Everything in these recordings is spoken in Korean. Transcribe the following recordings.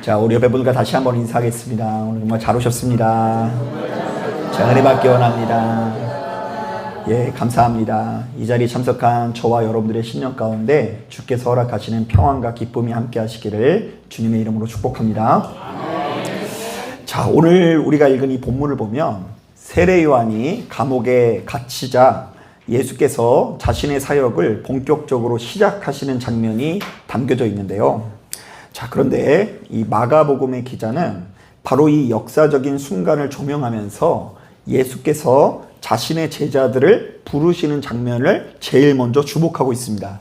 자, 우리 옆에 분들과 다시 한번 인사하겠습니다. 오늘 정말 잘 오셨습니다. 자, 은혜 받기 원합니다. 예, 감사합니다. 이 자리에 참석한 저와 여러분들의 신년 가운데 주께서 허락하시는 평안과 기쁨이 함께 하시기를 주님의 이름으로 축복합니다. 자, 오늘 우리가 읽은 이 본문을 보면 세례 요한이 감옥에 갇히자 예수께서 자신의 사역을 본격적으로 시작하시는 장면이 담겨져 있는데요. 자, 그런데 이 마가복음의 기자는 바로 이 역사적인 순간을 조명하면서 예수께서 자신의 제자들을 부르시는 장면을 제일 먼저 주목하고 있습니다.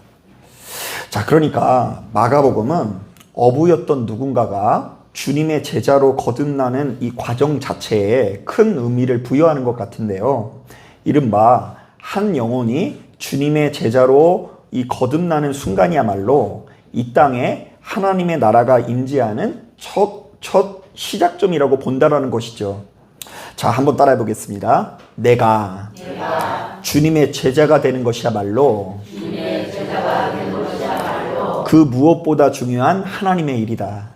자, 그러니까 마가복음은 어부였던 누군가가 주님의 제자로 거듭나는 이 과정 자체에 큰 의미를 부여하는 것 같은데요. 이른바 한 영혼이 주님의 제자로 이 거듭나는 순간이야말로 이 땅에 하나님의 나라가 임재하는 첫 시작점이라고 본다라는 것이죠. 자, 한번 따라해 보겠습니다. 내가 주님의 제자가 되는 것이야말로 그 무엇보다 중요한 하나님의 일이다.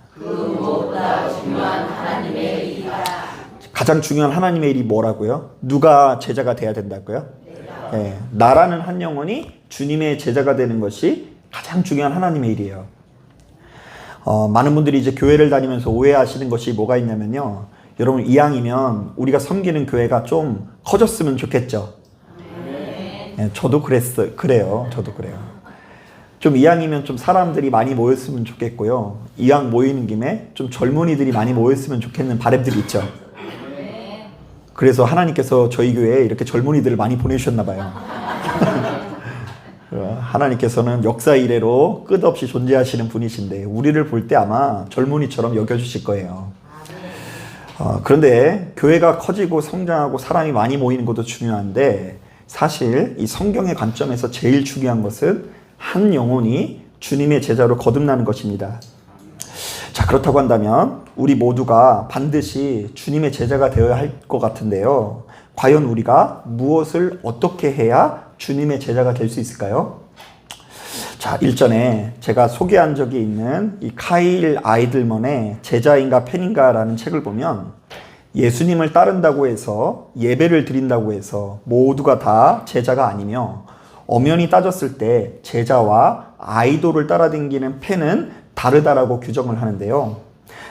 가장 중요한 하나님의 일이 뭐라고요? 누가 제자가 돼야 된다고요? 네, 나라는 한 영혼이 주님의 제자가 되는 것이 가장 중요한 하나님의 일이에요. 많은 분들이 이제 교회를 다니면서 오해하시는 것이 뭐가 있냐면요. 여러분, 이왕이면 우리가 섬기는 교회가 좀 커졌으면 좋겠죠. 네, 저도 그래요. 저도 그래요. 좀 이왕이면 좀 사람들이 많이 모였으면 좋겠고요. 이왕 모이는 김에 좀 젊은이들이 많이 모였으면 좋겠는 바람들이 있죠. 그래서 하나님께서 저희 교회에 이렇게 젊은이들을 많이 보내주셨나 봐요. 하나님께서는 역사 이래로 끝없이 존재하시는 분이신데 우리를 볼 때 아마 젊은이처럼 여겨주실 거예요. 그런데 교회가 커지고 성장하고 사람이 많이 모이는 것도 중요한데 사실 이 성경의 관점에서 제일 중요한 것은 한 영혼이 주님의 제자로 거듭나는 것입니다. 자, 그렇다고 한다면 우리 모두가 반드시 주님의 제자가 되어야 할 것 같은데요. 과연 우리가 무엇을 어떻게 해야 주님의 제자가 될 수 있을까요? 자, 일전에 제가 소개한 적이 있는 이 카일 아이들먼의 제자인가 팬인가 라는 책을 보면 예수님을 따른다고 해서 예배를 드린다고 해서 모두가 다 제자가 아니며 엄연히 따졌을 때 제자와 아이돌을 따라다니는 팬은 다르다라고 규정을 하는데요.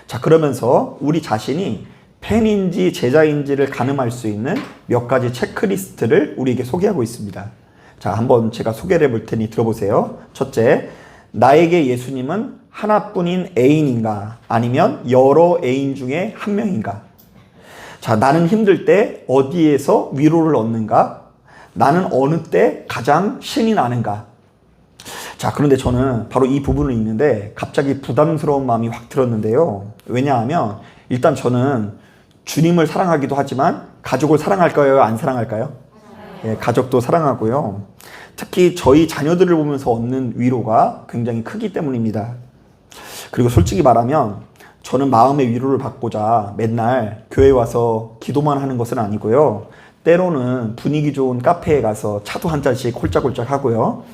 자, 그러면서 우리 자신이 팬인지 제자인지를 가늠할 수 있는 몇 가지 체크리스트를 우리에게 소개하고 있습니다. 자, 한번 제가 소개를 해볼 테니 들어보세요. 첫째, 나에게 예수님은 하나뿐인 애인인가? 아니면 여러 애인 중에 한 명인가? 자, 나는 힘들 때 어디에서 위로를 얻는가? 나는 어느 때 가장 신이 나는가? 자, 그런데 저는 바로 이 부분을 읽는데 갑자기 부담스러운 마음이 확 들었는데요. 왜냐하면 일단 저는 주님을 사랑하기도 하지만 가족을 사랑할까요? 안 사랑할까요? 예, 가족도 사랑하고요. 특히 저희 자녀들을 보면서 얻는 위로가 굉장히 크기 때문입니다. 그리고 솔직히 말하면 저는 마음의 위로를 받고자 맨날 교회에 와서 기도만 하는 것은 아니고요. 때로는 분위기 좋은 카페에 가서 차도 한 잔씩 홀짝홀짝 하고요.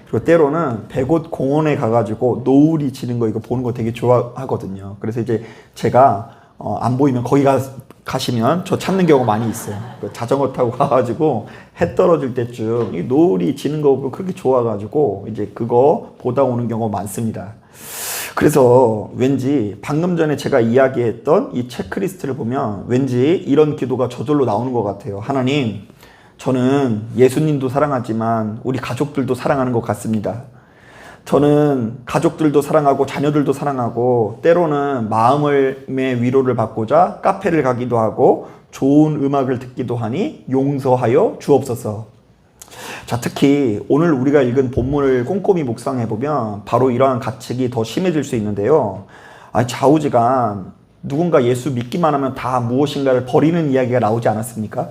그리고 때로는 백옷 공원에 가가지고 노을이 지는 거 이거 보는 거 되게 좋아하거든요. 그래서 이제 제가 안 보이면 거기 가시면 저 찾는 경우가 많이 있어요. 자전거 타고 가가지고 해 떨어질 때쯤 이 노을이 지는 거 보고 그렇게 좋아가지고 이제 그거 보다 오는 경우가 많습니다. 그래서 왠지 방금 전에 제가 이야기했던 이 체크리스트를 보면 왠지 이런 기도가 저절로 나오는 것 같아요. 하나님, 저는 예수님도 사랑하지만 우리 가족들도 사랑하는 것 같습니다. 저는 가족들도 사랑하고 자녀들도 사랑하고 때로는 마음의 위로를 받고자 카페를 가기도 하고 좋은 음악을 듣기도 하니 용서하여 주옵소서. 자, 특히 오늘 우리가 읽은 본문을 꼼꼼히 묵상해보면 바로 이러한 가책이 더 심해질 수 있는데요. 좌우지간 누군가 예수 믿기만 하면 다 무엇인가를 버리는 이야기가 나오지 않았습니까?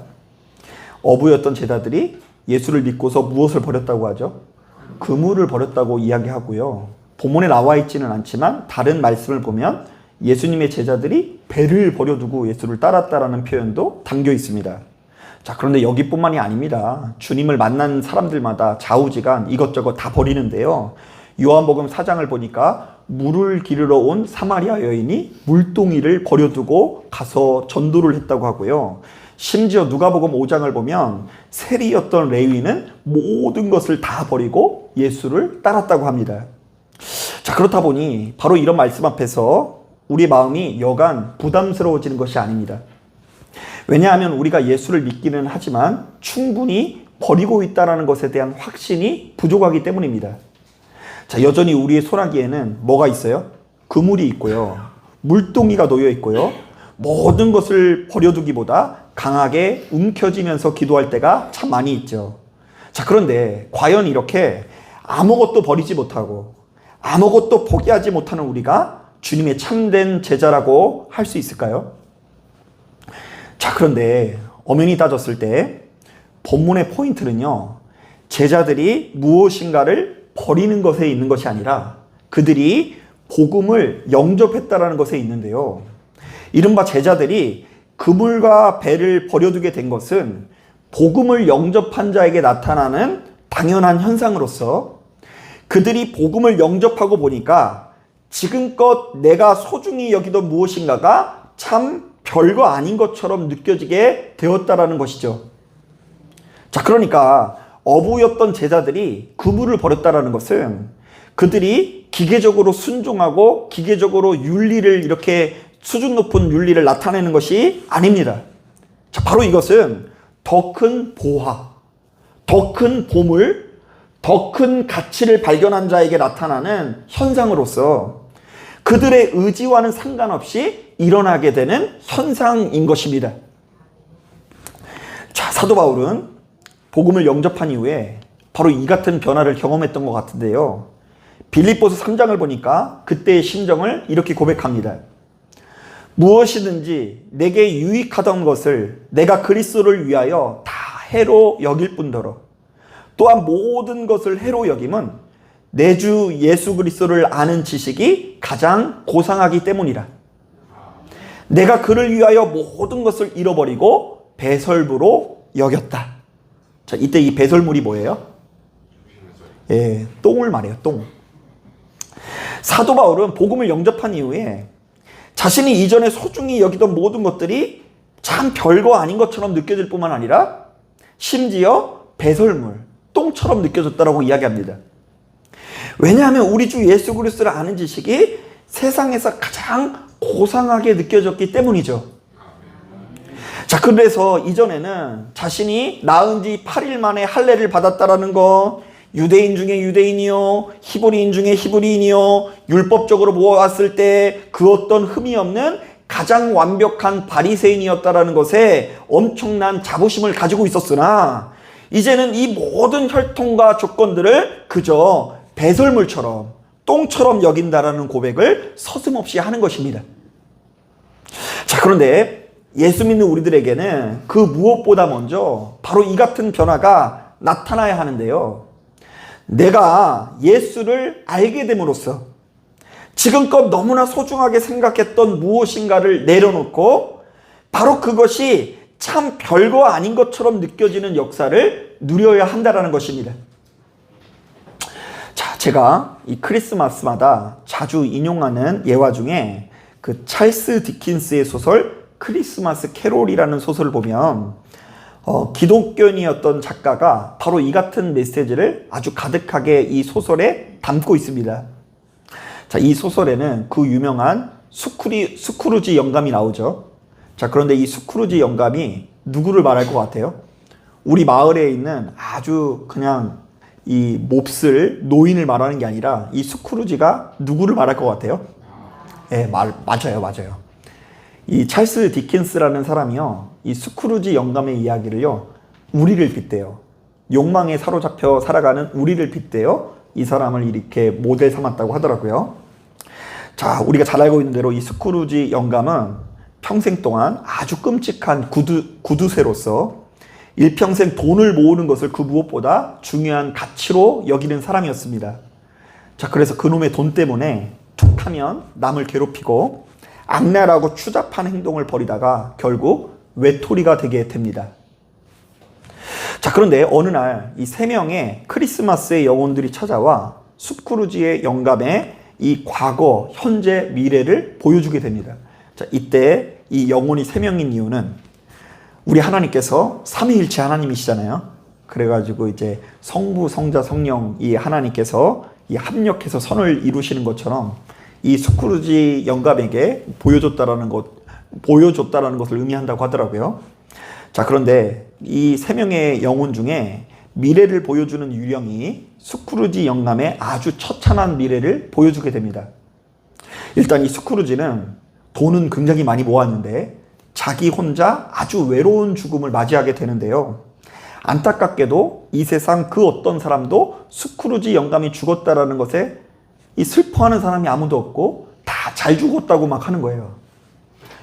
어부였던 제자들이 예수를 믿고서 무엇을 버렸다고 하죠? 그물을 버렸다고 이야기하고요. 본문에 나와 있지는 않지만 다른 말씀을 보면 예수님의 제자들이 배를 버려두고 예수를 따랐다라는 표현도 담겨 있습니다. 자, 그런데 여기뿐만이 아닙니다. 주님을 만난 사람들마다 좌우지간 이것저것 다 버리는데요. 요한복음 4장을 보니까 물을 기르러 온 사마리아 여인이 물동이를 버려두고 가서 전도를 했다고 하고요. 심지어 누가복음 5장을 보면 세리였던 레위는 모든 것을 다 버리고 예수를 따랐다고 합니다. 자, 그렇다 보니 바로 이런 말씀 앞에서 우리 마음이 여간 부담스러워지는 것이 아닙니다. 왜냐하면 우리가 예수를 믿기는 하지만 충분히 버리고 있다는 것에 대한 확신이 부족하기 때문입니다. 자, 여전히 우리의 소나기에는 뭐가 있어요? 그물이 있고요. 물동이가 놓여 있고요. 모든 것을 버려두기보다 강하게 움켜쥐면서 기도할 때가 참 많이 있죠. 자, 그런데 과연 이렇게 아무것도 버리지 못하고 아무것도 포기하지 못하는 우리가 주님의 참된 제자라고 할 수 있을까요? 자, 그런데 엄연히 따졌을 때 본문의 포인트는요, 제자들이 무엇인가를 버리는 것에 있는 것이 아니라 그들이 복음을 영접했다라는 것에 있는데요. 이른바 제자들이 그물과 배를 버려두게 된 것은 복음을 영접한 자에게 나타나는 당연한 현상으로서 그들이 복음을 영접하고 보니까 지금껏 내가 소중히 여기던 무엇인가가 참 별거 아닌 것처럼 느껴지게 되었다라는 것이죠. 자, 그러니까 어부였던 제자들이 그물을 버렸다라는 것은 그들이 기계적으로 순종하고 기계적으로 윤리를 이렇게 수준 높은 윤리를 나타내는 것이 아닙니다. 자, 바로 이것은 더 큰 보화, 더 큰 보물, 더 큰 가치를 발견한 자에게 나타나는 현상으로서 그들의 의지와는 상관없이 일어나게 되는 현상인 것입니다. 자, 사도 바울은 복음을 영접한 이후에 바로 이 같은 변화를 경험했던 것 같은데요. 빌립보서 3장을 보니까 그때의 심정을 이렇게 고백합니다. 무엇이든지 내게 유익하던 것을 내가 그리스도를 위하여 다 해로 여길 뿐더러 또한 모든 것을 해로 여김은 내 주 예수 그리스도를 아는 지식이 가장 고상하기 때문이라. 내가 그를 위하여 모든 것을 잃어버리고 배설물로 여겼다. 자, 이때 이 배설물이 뭐예요? 예, 똥을 말해요, 똥. 사도 바울은 복음을 영접한 이후에 자신이 이전에 소중히 여기던 모든 것들이 참 별거 아닌 것처럼 느껴질 뿐만 아니라 심지어 배설물, 똥처럼 느껴졌다라고 이야기합니다. 왜냐하면 우리 주 예수 그리스도를 아는 지식이 세상에서 가장 고상하게 느껴졌기 때문이죠. 자, 그래서 이전에는 자신이 낳은 지 8일 만에 할례를 받았다라는 거, 유대인 중에 유대인이요, 히브리인 중에 히브리인이요, 율법적으로 보았을 때 그 어떤 흠이 없는 가장 완벽한 바리새인이었다라는 것에 엄청난 자부심을 가지고 있었으나 이제는 이 모든 혈통과 조건들을 그저 배설물처럼 똥처럼 여긴다라는 고백을 서슴없이 하는 것입니다. 자, 그런데 예수 믿는 우리들에게는 그 무엇보다 먼저 바로 이 같은 변화가 나타나야 하는데요. 내가 예수를 알게 됨으로써 지금껏 너무나 소중하게 생각했던 무엇인가를 내려놓고 바로 그것이 참 별거 아닌 것처럼 느껴지는 역사를 누려야 한다는 것입니다. 자, 제가 이 크리스마스마다 자주 인용하는 예화 중에 그 찰스 디킨스의 소설 크리스마스 캐롤이라는 소설을 보면 기독교인이었던 작가가 바로 이 같은 메시지를 아주 가득하게 이 소설에 담고 있습니다. 자, 이 소설에는 그 유명한 스크루지 영감이 나오죠. 자, 그런데 이 스크루지 영감이 누구를 말할 것 같아요? 우리 마을에 있는 아주 그냥 이 몹쓸 노인을 말하는 게 아니라 이 스크루지가 누구를 말할 것 같아요? 예, 맞아요. 이 찰스 디킨스라는 사람이요, 이 스크루지 영감의 이야기를요, 우리를 빗대요. 욕망에 사로잡혀 살아가는 우리를 빗대요. 이 사람을 이렇게 모델 삼았다고 하더라고요. 자, 우리가 잘 알고 있는 대로 이 스크루지 영감은 평생 동안 아주 끔찍한 구두쇠로서 일평생 돈을 모으는 것을 그 무엇보다 중요한 가치로 여기는 사람이었습니다. 자, 그래서 그놈의 돈 때문에 툭하면 남을 괴롭히고 악랄하고 추잡한 행동을 벌이다가 결국 외톨이가 되게 됩니다. 자, 그런데 어느 날 이 3명의 크리스마스의 영혼들이 찾아와 스크루지의 영감에 이 과거, 현재, 미래를 보여주게 됩니다. 자, 이때 이 영혼이 3명인 이유는 우리 하나님께서 삼위일체 하나님이시잖아요. 그래가지고 이제 성부, 성자, 성령 이 하나님께서 이 합력해서 선을 이루시는 것처럼 이 스크루지 영감에게 보여줬다라는 것을 의미한다고 하더라고요. 자, 그런데 이 3명의 영혼 중에 미래를 보여주는 유령이 스크루지 영감의 아주 처참한 미래를 보여주게 됩니다. 일단 이 스크루지는 돈은 굉장히 많이 모았는데 자기 혼자 아주 외로운 죽음을 맞이하게 되는데요. 안타깝게도 이 세상 그 어떤 사람도 스크루지 영감이 죽었다라는 것에 이 슬퍼하는 사람이 아무도 없고 다 잘 죽었다고 막 하는 거예요.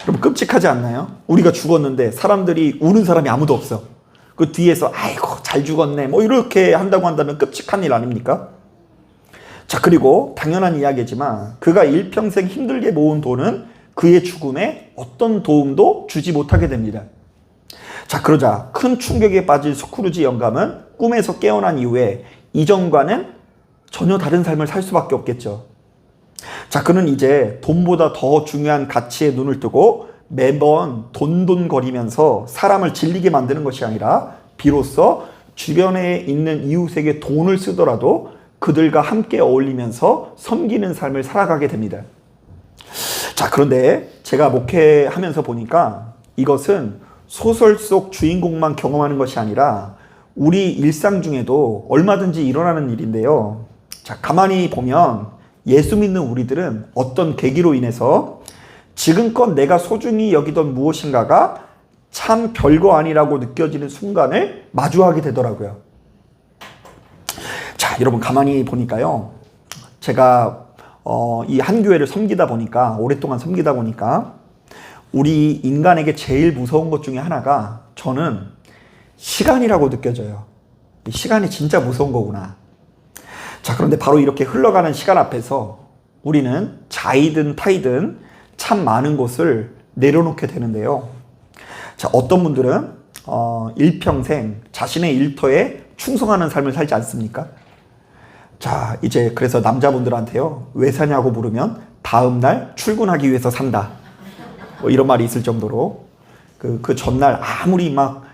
여러분 끔찍하지 않나요? 우리가 죽었는데 사람들이 우는 사람이 아무도 없어. 그 뒤에서 아이고 잘 죽었네 뭐 이렇게 한다고 한다면 끔찍한 일 아닙니까? 자, 그리고 당연한 이야기지만 그가 일평생 힘들게 모은 돈은 그의 죽음에 어떤 도움도 주지 못하게 됩니다. 자, 그러자 큰 충격에 빠진 스크루지 영감은 꿈에서 깨어난 이후에 이전과는 전혀 다른 삶을 살 수밖에 없겠죠. 자, 그는 이제 돈보다 더 중요한 가치에 눈을 뜨고 매번 돈돈거리면서 사람을 질리게 만드는 것이 아니라 비로소 주변에 있는 이웃에게 돈을 쓰더라도 그들과 함께 어울리면서 섬기는 삶을 살아가게 됩니다. 자, 그런데 제가 목회하면서 보니까 이것은 소설 속 주인공만 경험하는 것이 아니라 우리 일상 중에도 얼마든지 일어나는 일인데요. 자, 가만히 보면 예수 믿는 우리들은 어떤 계기로 인해서 지금껏 내가 소중히 여기던 무엇인가가 참 별거 아니라고 느껴지는 순간을 마주하게 되더라고요. 자, 여러분 가만히 보니까요. 제가 이 한 교회를 섬기다 보니까 오랫동안 섬기다 보니까 우리 인간에게 제일 무서운 것 중에 하나가 저는 시간이라고 느껴져요. 시간이 진짜 무서운 거구나. 자, 그런데 바로 이렇게 흘러가는 시간 앞에서 우리는 자이든 타이든 참 많은 것을 내려놓게 되는데요. 자, 어떤 분들은 일평생 자신의 일터에 충성하는 삶을 살지 않습니까? 자, 이제 그래서 남자분들한테요, 왜 사냐고 물으면 다음날 출근하기 위해서 산다. 뭐 이런 말이 있을 정도로 그 전날 아무리 막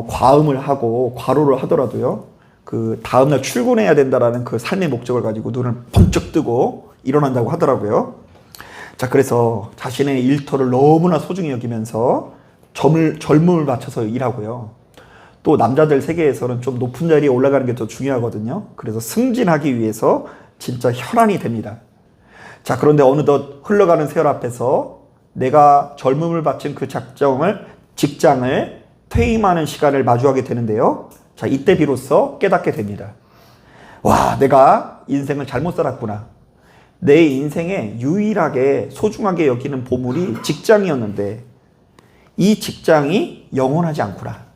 과음을 하고 과로를 하더라도요, 그 다음날 출근해야 된다라는 그 삶의 목적을 가지고 눈을 번쩍 뜨고 일어난다고 하더라고요. 자, 그래서 자신의 일터를 너무나 소중히 여기면서 젊음을 바쳐서 일하고요. 또 남자들 세계에서는 좀 높은 자리에 올라가는 게 더 중요하거든요. 그래서 승진하기 위해서 진짜 혈안이 됩니다. 자, 그런데 어느덧 흘러가는 세월 앞에서 내가 젊음을 바친 그 직장을 퇴임하는 시간을 마주하게 되는데요. 자, 이때 비로소 깨닫게 됩니다. 와, 내가 인생을 잘못 살았구나. 내 인생에 유일하게 소중하게 여기는 보물이 직장이었는데 이 직장이 영원하지 않구나.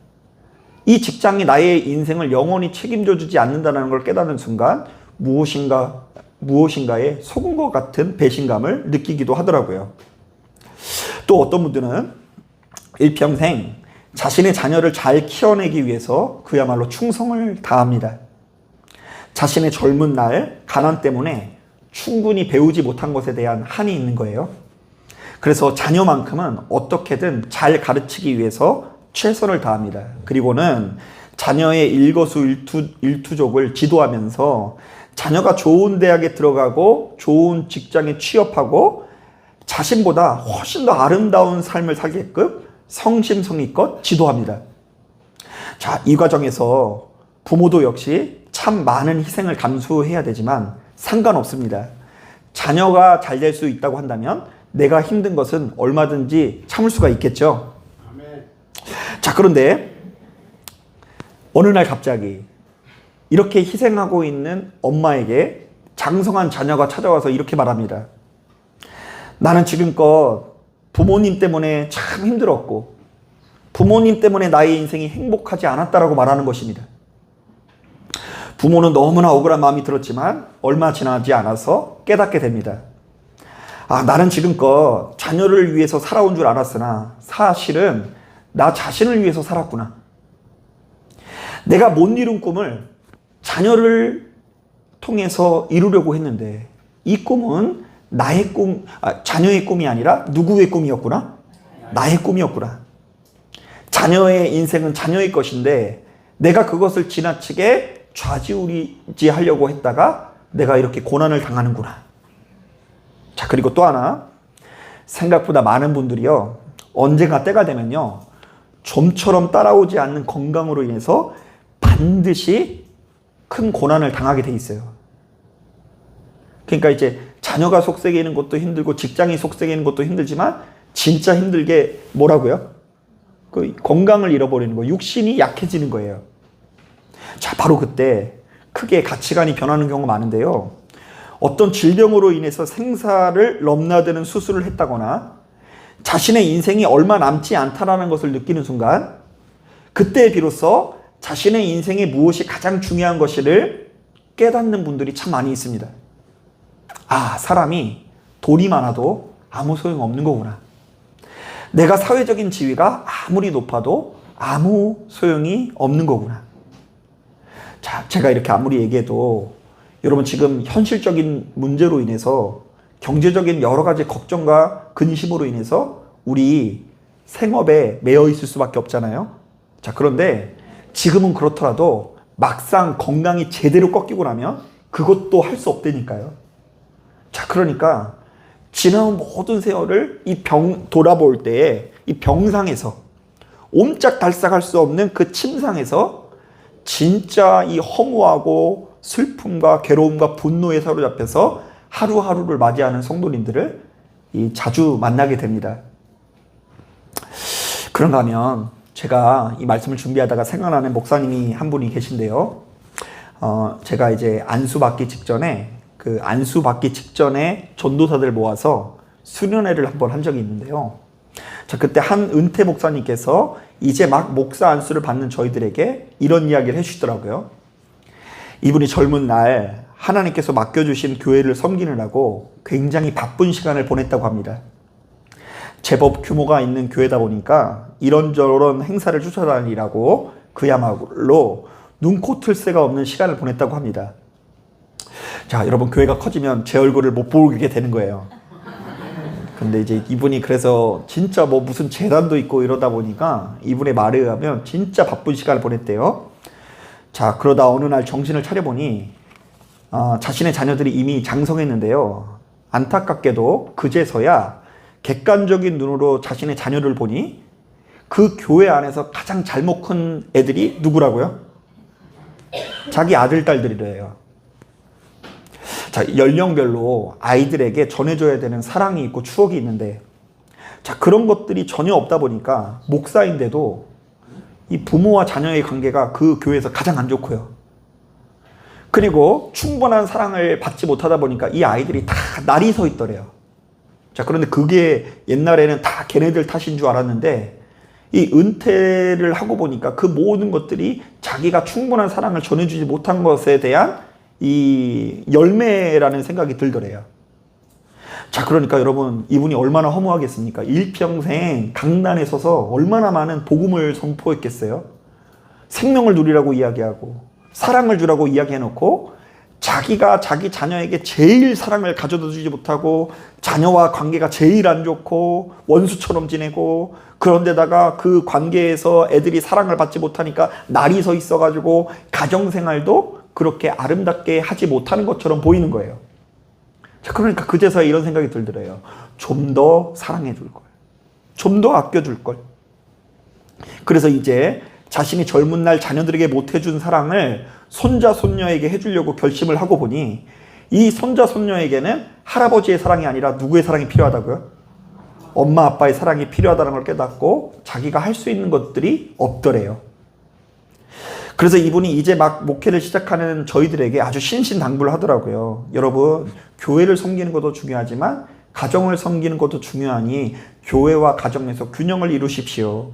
이 직장이 나의 인생을 영원히 책임져 주지 않는다는 걸 깨닫는 순간 무엇인가에 속은 것 같은 배신감을 느끼기도 하더라고요. 또 어떤 분들은 일평생 자신의 자녀를 잘 키워내기 위해서 그야말로 충성을 다합니다. 자신의 젊은 날 가난 때문에 충분히 배우지 못한 것에 대한 한이 있는 거예요. 그래서 자녀만큼은 어떻게든 잘 가르치기 위해서 최선을 다합니다. 그리고는 자녀의 일거수일투족을 지도하면서 자녀가 좋은 대학에 들어가고 좋은 직장에 취업하고 자신보다 훨씬 더 아름다운 삶을 살게끔 성심성의껏 지도합니다. 자, 이 과정에서 부모도 역시 참 많은 희생을 감수해야 되지만 상관없습니다. 자녀가 잘 될 수 있다고 한다면 내가 힘든 것은 얼마든지 참을 수가 있겠죠. 아멘. 자, 그런데 어느 날 갑자기 이렇게 희생하고 있는 엄마에게 장성한 자녀가 찾아와서 이렇게 말합니다. 나는 지금껏 부모님 때문에 참 힘들었고 부모님 때문에 나의 인생이 행복하지 않았다라고 말하는 것입니다. 부모는 너무나 억울한 마음이 들었지만 얼마 지나지 않아서 깨닫게 됩니다. 아, 나는 지금껏 자녀를 위해서 살아온 줄 알았으나 사실은 나 자신을 위해서 살았구나. 내가 못 이룬 꿈을 자녀를 통해서 이루려고 했는데 이 꿈은 나의 자녀의 꿈이 아니라 누구의 꿈이었구나? 나의 꿈이었구나. 자녀의 인생은 자녀의 것인데 내가 그것을 지나치게 좌지우지하려고 했다가 내가 이렇게 고난을 당하는구나. 자, 그리고 또 하나, 생각보다 많은 분들이요, 언젠가 때가 되면요, 좀처럼 따라오지 않는 건강으로 인해서 반드시 큰 고난을 당하게 돼 있어요. 그러니까 이제 자녀가 속썩이는 것도 힘들고 직장이 속썩이는 것도 힘들지만 진짜 힘들게 뭐라고요? 그 건강을 잃어버리는 거, 육신이 약해지는 거예요. 자, 바로 그때 크게 가치관이 변하는 경우가 많은데요. 어떤 질병으로 인해서 생사를 넘나드는 수술을 했다거나 자신의 인생이 얼마 남지 않다라는 것을 느끼는 순간 그때 비로소 자신의 인생에 무엇이 가장 중요한 것을 깨닫는 분들이 참 많이 있습니다. 아, 사람이 돈이 많아도 아무 소용없는 거구나. 내가 사회적인 지위가 아무리 높아도 아무 소용이 없는 거구나. 자, 제가 이렇게 아무리 얘기해도 여러분 지금 현실적인 문제로 인해서 경제적인 여러 가지 걱정과 근심으로 인해서 우리 생업에 매여 있을 수밖에 없잖아요. 자, 그런데 지금은 그렇더라도 막상 건강이 제대로 꺾이고 나면 그것도 할 수 없다니까요. 자, 그러니까 지나온 모든 세월을 이 돌아볼 때에 이 병상에서 옴짝달싹할 수 없는 그 침상에서 진짜 이 허무하고 슬픔과 괴로움과 분노에 사로잡혀서 하루하루를 맞이하는 성도님들을 자주 만나게 됩니다. 그런가 하면 제가 이 말씀을 준비하다가 생각나는 목사님이 한 분이 계신데요. 제가 이제 안수받기 직전에 전도사들 모아서 수련회를 한번 한 적이 있는데요. 자, 그때 한 은퇴 목사님께서 이제 막 목사 안수를 받는 저희들에게 이런 이야기를 해주시더라고요. 이분이 젊은 날 하나님께서 맡겨주신 교회를 섬기느라고 굉장히 바쁜 시간을 보냈다고 합니다. 제법 규모가 있는 교회다 보니까 이런저런 행사를 쫓아다니라고 그야말로 눈코 틀 새가 없는 시간을 보냈다고 합니다. 자, 여러분, 교회가 커지면 제 얼굴을 못 보게 되는 거예요. 근데 이제 이분이 그래서 진짜 뭐 무슨 재단도 있고 이러다 보니까 이분의 말에 의하면 진짜 바쁜 시간을 보냈대요. 자, 그러다 어느 날 정신을 차려보니 자신의 자녀들이 이미 장성했는데요. 안타깝게도 그제서야 객관적인 눈으로 자신의 자녀를 보니 그 교회 안에서 가장 잘못 큰 애들이 누구라고요? 자기 아들, 딸들이래요. 자, 연령별로 아이들에게 전해줘야 되는 사랑이 있고 추억이 있는데, 자, 그런 것들이 전혀 없다 보니까 목사인데도 이 부모와 자녀의 관계가 그 교회에서 가장 안 좋고요. 그리고 충분한 사랑을 받지 못하다 보니까 이 아이들이 다 날이 서 있더래요. 자, 그런데 그게 옛날에는 다 걔네들 탓인 줄 알았는데 이 은퇴를 하고 보니까 그 모든 것들이 자기가 충분한 사랑을 전해주지 못한 것에 대한 이 열매라는 생각이 들더래요. 자, 그러니까 여러분, 이분이 얼마나 허무하겠습니까? 일평생 강단에 서서 얼마나 많은 복음을 선포했겠어요? 생명을 누리라고 이야기하고 사랑을 주라고 이야기해놓고 자기가 자기 자녀에게 제일 사랑을 가져다 주지 못하고 자녀와 관계가 제일 안 좋고 원수처럼 지내고, 그런데다가 그 관계에서 애들이 사랑을 받지 못하니까 날이 서 있어가지고 가정생활도 그렇게 아름답게 하지 못하는 것처럼 보이는 거예요. 자, 그러니까 그제서야 이런 생각이 들더래요. 좀 더 사랑해 줄 걸. 좀 더 아껴 줄 걸. 그래서 이제 자신이 젊은 날 자녀들에게 못 해준 사랑을 손자, 손녀에게 해주려고 결심을 하고 보니 이 손자, 손녀에게는 할아버지의 사랑이 아니라 누구의 사랑이 필요하다고요? 엄마, 아빠의 사랑이 필요하다는 걸 깨닫고 자기가 할 수 있는 것들이 없더래요. 그래서 이분이 이제 막 목회를 시작하는 저희들에게 아주 신신당부를 하더라고요. 여러분, 교회를 섬기는 것도 중요하지만 가정을 섬기는 것도 중요하니 교회와 가정에서 균형을 이루십시오.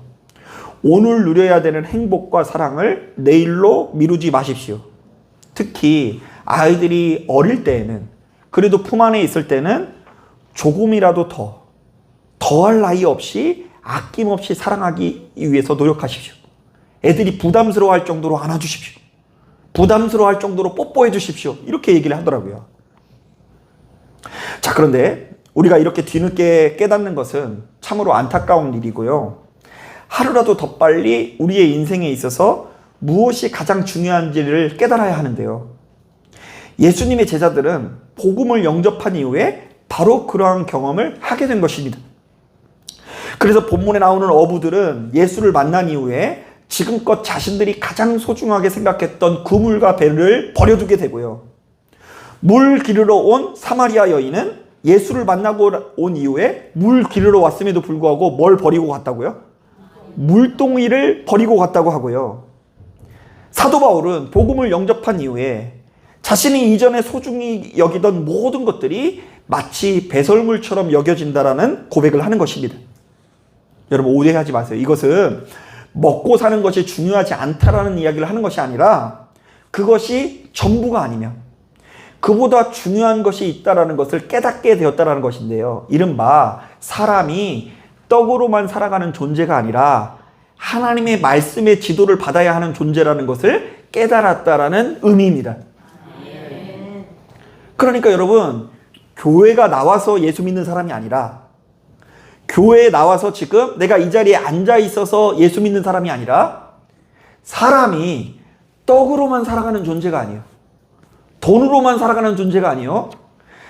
오늘 누려야 되는 행복과 사랑을 내일로 미루지 마십시오. 특히 아이들이 어릴 때에는, 그래도 품 안에 있을 때는 조금이라도 더할 나위 없이 아낌없이 사랑하기 위해서 노력하십시오. 애들이 부담스러워할 정도로 안아주십시오. 부담스러워할 정도로 뽀뽀해 주십시오. 이렇게 얘기를 하더라고요. 자, 그런데 우리가 이렇게 뒤늦게 깨닫는 것은 참으로 안타까운 일이고요. 하루라도 더 빨리 우리의 인생에 있어서 무엇이 가장 중요한지를 깨달아야 하는데요. 예수님의 제자들은 복음을 영접한 이후에 바로 그러한 경험을 하게 된 것입니다. 그래서 본문에 나오는 어부들은 예수를 만난 이후에 지금껏 자신들이 가장 소중하게 생각했던 그물과 배를 버려두게 되고요. 물 기르러 온 사마리아 여인은 예수를 만나고 온 이후에 물 기르러 왔음에도 불구하고 뭘 버리고 갔다고요? 물동이를 버리고 갔다고 하고요. 사도 바울은 복음을 영접한 이후에 자신이 이전에 소중히 여기던 모든 것들이 마치 배설물처럼 여겨진다라는 고백을 하는 것입니다. 여러분, 오해하지 마세요. 이것은 먹고 사는 것이 중요하지 않다라는 이야기를 하는 것이 아니라 그것이 전부가 아니며 그보다 중요한 것이 있다라는 것을 깨닫게 되었다라는 것인데요. 이른바 사람이 떡으로만 살아가는 존재가 아니라 하나님의 말씀의 지도를 받아야 하는 존재라는 것을 깨달았다라는 의미입니다. 그러니까 여러분, 교회가 나와서 예수 믿는 사람이 아니라, 교회에 나와서 지금 내가 이 자리에 앉아 있어서 예수 믿는 사람이 아니라, 사람이 떡으로만 살아가는 존재가 아니에요. 돈으로만 살아가는 존재가 아니에요.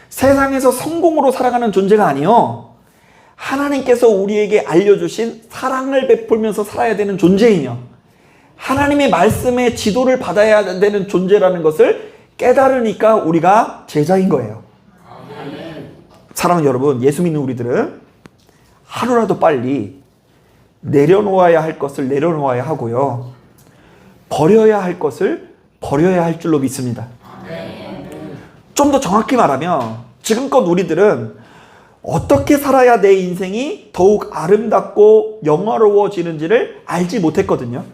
세상에서 성공으로 살아가는 존재가 아니에요. 하나님께서 우리에게 알려주신 사랑을 베풀면서 살아야 되는 존재이며 하나님의 말씀의 지도를 받아야 되는 존재라는 것을 깨달으니까 우리가 제자인 거예요. 사랑하는 여러분, 예수 믿는 우리들은 하루라도 빨리 내려놓아야 할 것을 내려놓아야 하고요. 버려야 할 것을 버려야 할 줄로 믿습니다. 좀 더 정확히 말하면 지금껏 우리들은 어떻게 살아야 내 인생이 더욱 아름답고 영화로워지는지를 알지 못했거든요.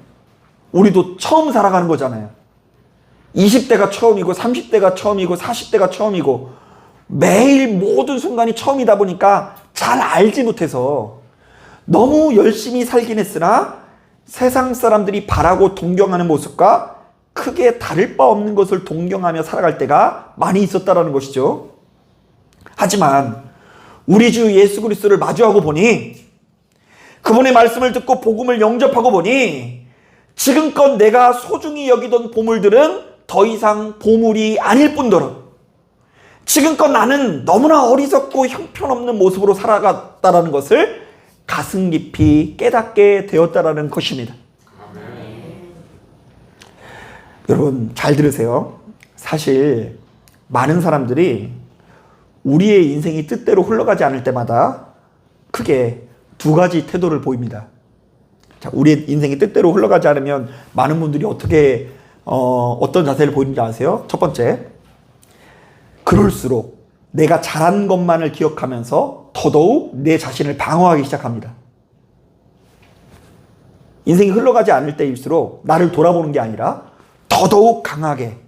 우리도 처음 살아가는 거잖아요. 20대가 처음이고 30대가 처음이고 40대가 처음이고 매일 모든 순간이 처음이다 보니까 잘 알지 못해서 너무 열심히 살긴 했으나 세상 사람들이 바라고 동경하는 모습과 크게 다를 바 없는 것을 동경하며 살아갈 때가 많이 있었다는 것이죠. 하지만 우리 주 예수 그리스도를 마주하고 보니, 그분의 말씀을 듣고 복음을 영접하고 보니 지금껏 내가 소중히 여기던 보물들은 더 이상 보물이 아닐 뿐더러 지금껏 나는 너무나 어리석고 형편없는 모습으로 살아갔다는 것을 가슴 깊이 깨닫게 되었다는 것입니다. 여러분, 잘 들으세요. 사실 많은 사람들이 우리의 인생이 뜻대로 흘러가지 않을 때마다 크게 두 가지 태도를 보입니다. 자, 우리의 인생이 뜻대로 흘러가지 않으면 많은 분들이 어떤 자세를 보이는지 아세요? 첫 번째, 그럴수록 내가 잘한 것만을 기억하면서 더더욱 내 자신을 방어하기 시작합니다. 인생이 흘러가지 않을 때일수록 나를 돌아보는 게 아니라 더더욱 강하게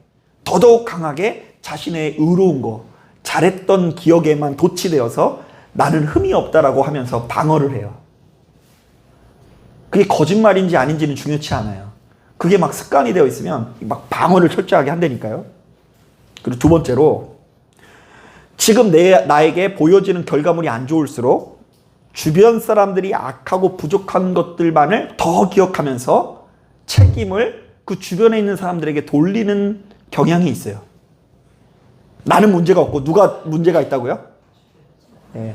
자신의 의로운 거, 잘했던 기억에만 도취되어서 나는 흠이 없다라고 하면서 방어를 해요. 그게 거짓말인지 아닌지는 중요치 않아요. 그게 막 습관이 되어 있으면 막 방어를 철저하게 한다니까요. 그리고 두 번째로, 지금 나에게 보여지는 결과물이 안 좋을수록 주변 사람들이 악하고 부족한 것들만을 더 기억하면서 책임을 그 주변에 있는 사람들에게 돌리는 경향이 있어요. 나는 문제가 없고 누가 문제가 있다고요? 네.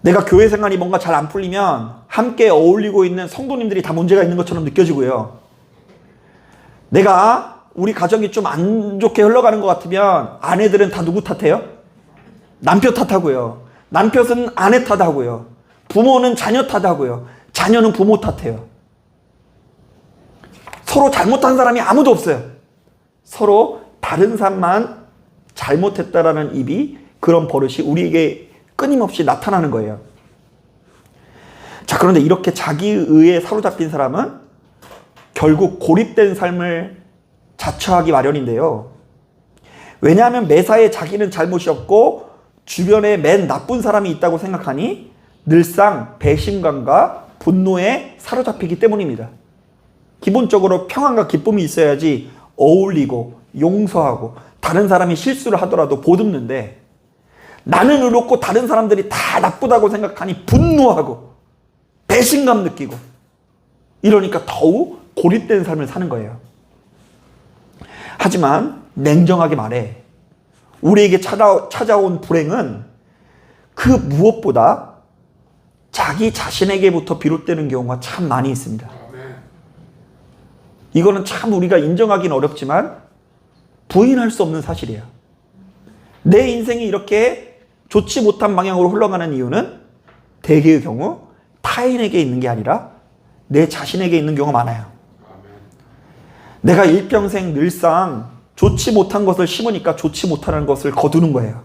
내가 교회 생활이 뭔가 잘 안 풀리면 함께 어울리고 있는 성도님들이 다 문제가 있는 것처럼 느껴지고요. 우리 가정이 좀 안 좋게 흘러가는 것 같으면 아내들은 다 누구 탓해요? 남편 탓하고요. 남편은 아내 탓하고요. 부모는 자녀 탓하고요. 자녀는 부모 탓해요. 서로 잘못한 사람이 아무도 없어요. 서로 다른 사람만 잘못했다라는 그런 버릇이 우리에게 끊임없이 나타나는 거예요. 자, 그런데 이렇게 자기의에 사로잡힌 사람은 결국 고립된 삶을 자처하기 마련인데요. 왜냐하면 매사에 자기는 잘못이 없고 주변에 맨 나쁜 사람이 있다고 생각하니 늘상 배신감과 분노에 사로잡히기 때문입니다. 기본적으로 평안과 기쁨이 있어야지 어울리고 용서하고 다른 사람이 실수를 하더라도 보듬는데, 나는 의롭고 다른 사람들이 다 나쁘다고 생각하니 분노하고 배신감 느끼고 이러니까 더욱 고립된 삶을 사는 거예요. 하지만 냉정하게 말해, 우리에게 찾아온 불행은 그 무엇보다 자기 자신에게부터 비롯되는 경우가 참 많이 있습니다. 이거는 참 우리가 인정하기는 어렵지만 부인할 수 없는 사실이에요. 내 인생이 이렇게 좋지 못한 방향으로 흘러가는 이유는 대개의 경우 타인에게 있는 게 아니라 내 자신에게 있는 경우가 많아요. 내가 일평생 늘상 좋지 못한 것을 심으니까 좋지 못하는 것을 거두는 거예요.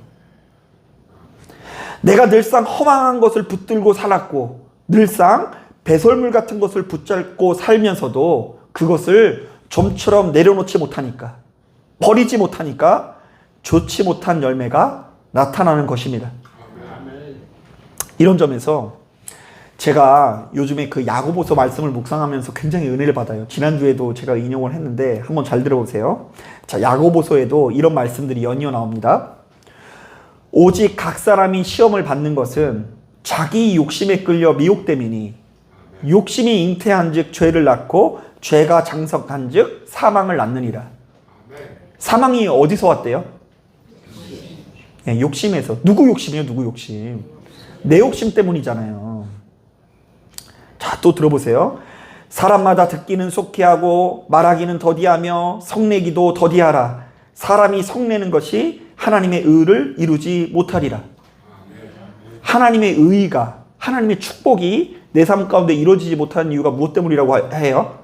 내가 늘상 허망한 것을 붙들고 살았고 늘상 배설물 같은 것을 붙잡고 살면서도 그것을 좀처럼 내려놓지 못하니까, 버리지 못하니까 좋지 못한 열매가 나타나는 것입니다. 이런 점에서 제가 요즘에 그 야고보서 말씀을 묵상하면서 굉장히 은혜를 받아요. 지난주에도 제가 인용을 했는데 한번 잘 들어보세요. 자, 야고보서에도 이런 말씀들이 연이어 나옵니다. 오직 각 사람이 시험을 받는 것은 자기 욕심에 끌려 미혹됨이니 욕심이 잉태한 즉 죄를 낳고 죄가 장성한 즉 사망을 낳느니라. 사망이 어디서 왔대요? 네, 욕심에서. 누구 욕심이에요? 누구 욕심? 내 욕심 때문이잖아요. 자, 또 들어보세요. 사람마다 듣기는 속히 하고 말하기는 더디하며 성내기도 더디하라. 사람이 성내는 것이 하나님의 의를 이루지 못하리라. 하나님의 의가, 하나님의 축복이 내 삶 가운데 이루어지지 못하는 이유가 무엇 때문이라고 해요?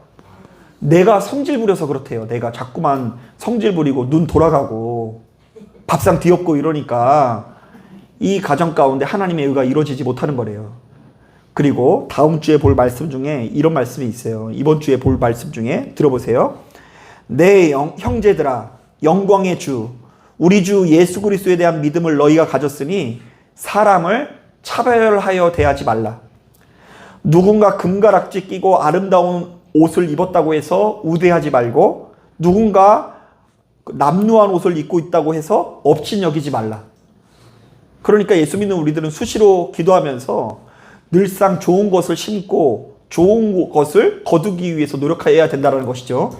내가 성질 부려서 그렇대요. 내가 자꾸만 성질 부리고 눈 돌아가고 밥상 뒤엎고 이러니까 이 가정 가운데 하나님의 의가 이루어지지 못하는 거래요. 그리고 다음 주에 볼 말씀 중에 이런 말씀이 있어요. 이번 주에 볼 말씀 중에 들어보세요. 내 형제들아, 영광의 주 우리 주 예수 그리스도에 대한 믿음을 너희가 가졌으니 사람을 차별하여 대하지 말라. 누군가 금가락지 끼고 아름다운 옷을 입었다고 해서 우대하지 말고, 누군가 남루한 옷을 입고 있다고 해서 업신여기지 말라. 그러니까 예수 믿는 우리들은 수시로 기도하면서 늘상 좋은 것을 심고 좋은 것을 거두기 위해서 노력해야 된다는 것이죠.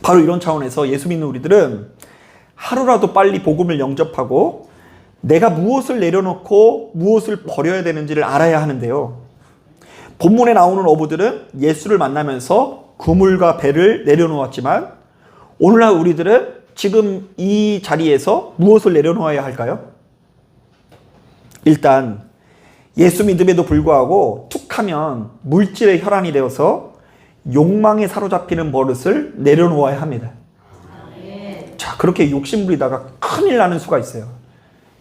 바로 이런 차원에서 예수 믿는 우리들은 하루라도 빨리 복음을 영접하고 내가 무엇을 내려놓고 무엇을 버려야 되는지를 알아야 하는데요. 본문에 나오는 어부들은 예수를 만나면서 그물과 배를 내려놓았지만 오늘날 우리들은 지금 이 자리에서 무엇을 내려놓아야 할까요? 일단 예수 믿음에도 불구하고 툭하면 물질의 혈안이 되어서 욕망에 사로잡히는 버릇을 내려놓아야 합니다. 자, 그렇게 욕심 부리다가 큰일 나는 수가 있어요.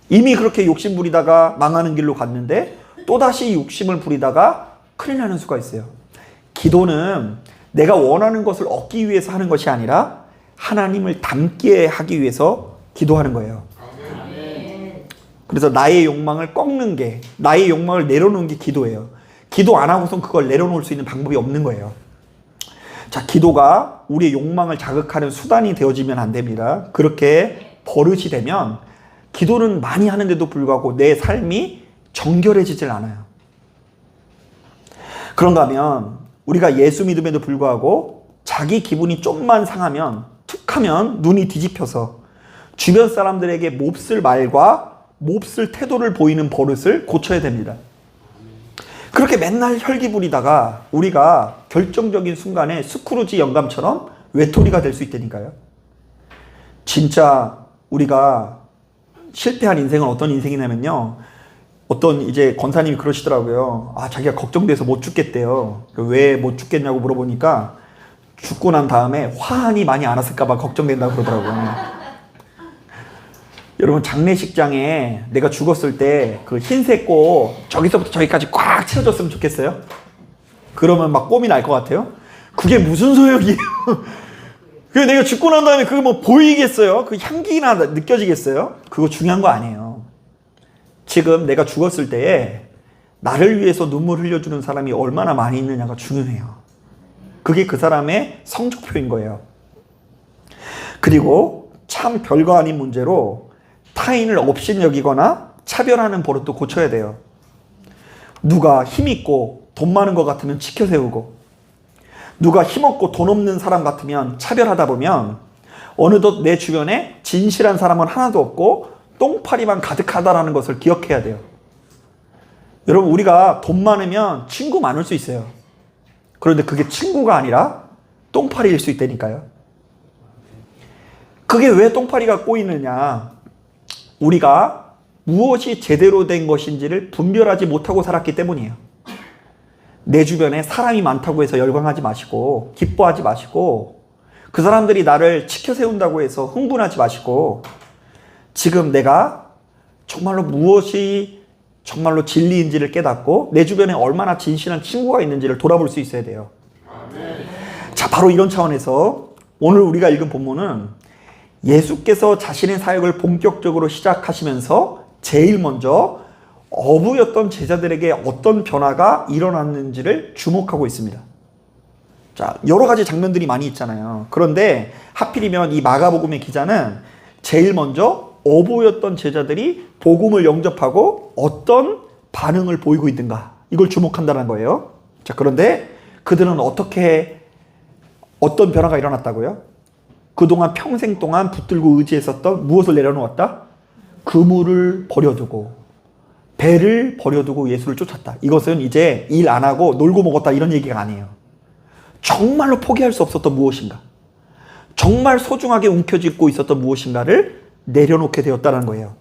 이미 그렇게 욕심 부리다가 망하는 길로 갔는데 또다시 욕심을 부리다가 큰일 나는 수가 있어요. 기도는 내가 원하는 것을 얻기 위해서 하는 것이 아니라 하나님을 닮게 하기 위해서 기도하는 거예요. 그래서 나의 욕망을 꺾는 게, 나의 욕망을 내려놓는 게 기도예요. 기도 안 하고선 그걸 내려놓을 수 있는 방법이 없는 거예요. 자, 기도가 우리의 욕망을 자극하는 수단이 되어지면 안 됩니다. 그렇게 버릇이 되면 기도는 많이 하는데도 불구하고 내 삶이 정결해지질 않아요. 그런가 하면 우리가 예수 믿음에도 불구하고 자기 기분이 좀만 상하면 툭하면 눈이 뒤집혀서 주변 사람들에게 몹쓸 말과 몹쓸 태도를 보이는 버릇을 고쳐야 됩니다. 그렇게 맨날 혈기 부리다가 우리가 결정적인 순간에 스크루지 영감처럼 외톨이가 될 수 있다니까요. 진짜 우리가 실패한 인생은 어떤 인생이냐면요, 어떤 이제 권사님이 그러시더라고요. 아, 자기가 걱정돼서 못 죽겠대요. 왜 못 죽겠냐고 물어보니까 죽고 난 다음에 화환이 많이 안 왔을까봐 걱정된다고 그러더라고요. 여러분, 장례식장에 내가 죽었을 때 그 흰색 꽃 저기서부터 저기까지 꽉 채워줬으면 좋겠어요? 그러면 막 꼼이 날 것 같아요? 그게 무슨 소용이에요? 그 내가 죽고 난 다음에 그게 뭐 보이겠어요? 그 향기나 느껴지겠어요? 그거 중요한 거 아니에요. 지금 내가 죽었을 때에 나를 위해서 눈물 흘려주는 사람이 얼마나 많이 있느냐가 중요해요. 그게 그 사람의 성적표인 거예요. 그리고 참 별거 아닌 문제로 타인을 업신여기거나 차별하는 버릇도 고쳐야 돼요. 누가 힘있고 돈 많은 것 같으면 치켜세우고, 누가 힘없고 돈 없는 사람 같으면 차별하다 보면 어느덧 내 주변에 진실한 사람은 하나도 없고 똥파리만 가득하다라는 것을 기억해야 돼요. 여러분, 우리가 돈 많으면 친구 많을 수 있어요. 그런데 그게 친구가 아니라 똥파리일 수 있다니까요. 그게 왜 똥파리가 꼬이느냐? 우리가 무엇이 제대로 된 것인지를 분별하지 못하고 살았기 때문이에요. 내 주변에 사람이 많다고 해서 열광하지 마시고, 기뻐하지 마시고, 그 사람들이 나를 치켜세운다고 해서 흥분하지 마시고, 지금 내가 정말로 무엇이 정말로 진리인지를 깨닫고 내 주변에 얼마나 진실한 친구가 있는지를 돌아볼 수 있어야 돼요. 자, 바로 이런 차원에서 오늘 우리가 읽은 본문은 예수께서 자신의 사역을 본격적으로 시작하시면서 제일 먼저 어부였던 제자들에게 어떤 변화가 일어났는지를 주목하고 있습니다. 자, 여러 가지 장면들이 많이 있잖아요. 그런데 하필이면 이 마가복음의 기자는 제일 먼저 어부였던 제자들이 복음을 영접하고 어떤 반응을 보이고 있는가, 이걸 주목한다는 거예요. 자, 그런데 그들은 어떤 변화가 일어났다고요? 그동안 평생 동안 붙들고 의지했었던 무엇을 내려놓았다? 그물을 버려두고 배를 버려두고 예수를 쫓았다. 이것은 이제 일 안 하고 놀고 먹었다 이런 얘기가 아니에요. 정말로 포기할 수 없었던 무엇인가, 정말 소중하게 움켜쥐고 있었던 무엇인가를 내려놓게 되었다는 거예요.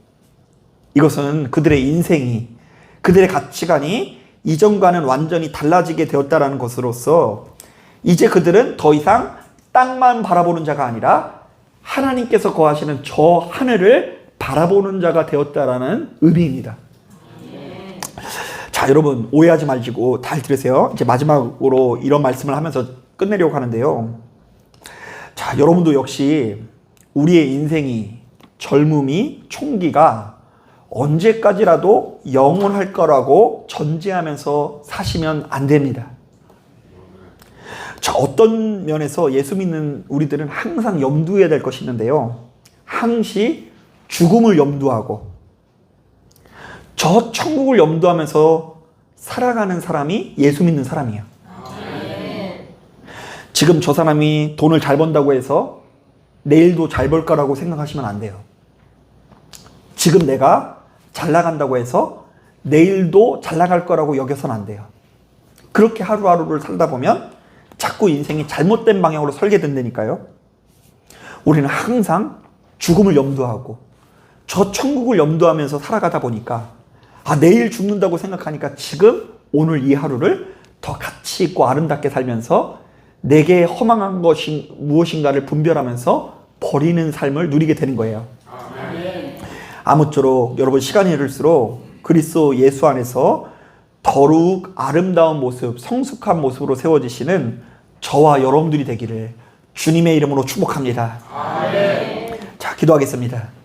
이것은 그들의 인생이, 그들의 가치관이 이전과는 완전히 달라지게 되었다는 것으로서 이제 그들은 더 이상 땅만 바라보는 자가 아니라 하나님께서 거하시는 저 하늘을 바라보는 자가 되었다라는 의미입니다. 자, 여러분 오해하지 마시고 잘 들으세요. 이제 마지막으로 이런 말씀을 하면서 끝내려고 하는데요. 자, 여러분도 역시 우리의 인생이, 젊음이, 총기가 언제까지라도 영원할 거라고 전제하면서 사시면 안 됩니다. 자, 어떤 면에서 예수 믿는 우리들은 항상 염두해야 될 것이 있는데요. 항시 죽음을 염두하고 저 천국을 염두하면서 살아가는 사람이 예수 믿는 사람이에요. 지금 저 사람이 돈을 잘 번다고 해서 내일도 잘 벌 거라고 생각하시면 안 돼요. 지금 내가 잘 나간다고 해서 내일도 잘 나갈 거라고 여겨서는 안 돼요. 그렇게 하루하루를 살다 보면 자꾸 인생이 잘못된 방향으로 설게 된다니까요. 우리는 항상 죽음을 염두하고 저 천국을 염두하면서 살아가다 보니까 내일 죽는다고 생각하니까 지금 오늘 이 하루를 더 가치 있고 아름답게 살면서 내게 허망한 것이 무엇인가를 분별하면서 버리는 삶을 누리게 되는 거예요. 아무쪼록 여러분 시간이 흐를수록 그리스도 예수 안에서 더욱 아름다운 모습, 성숙한 모습으로 세워지시는 저와 여러분들이 되기를 주님의 이름으로 축복합니다. 자, 기도하겠습니다.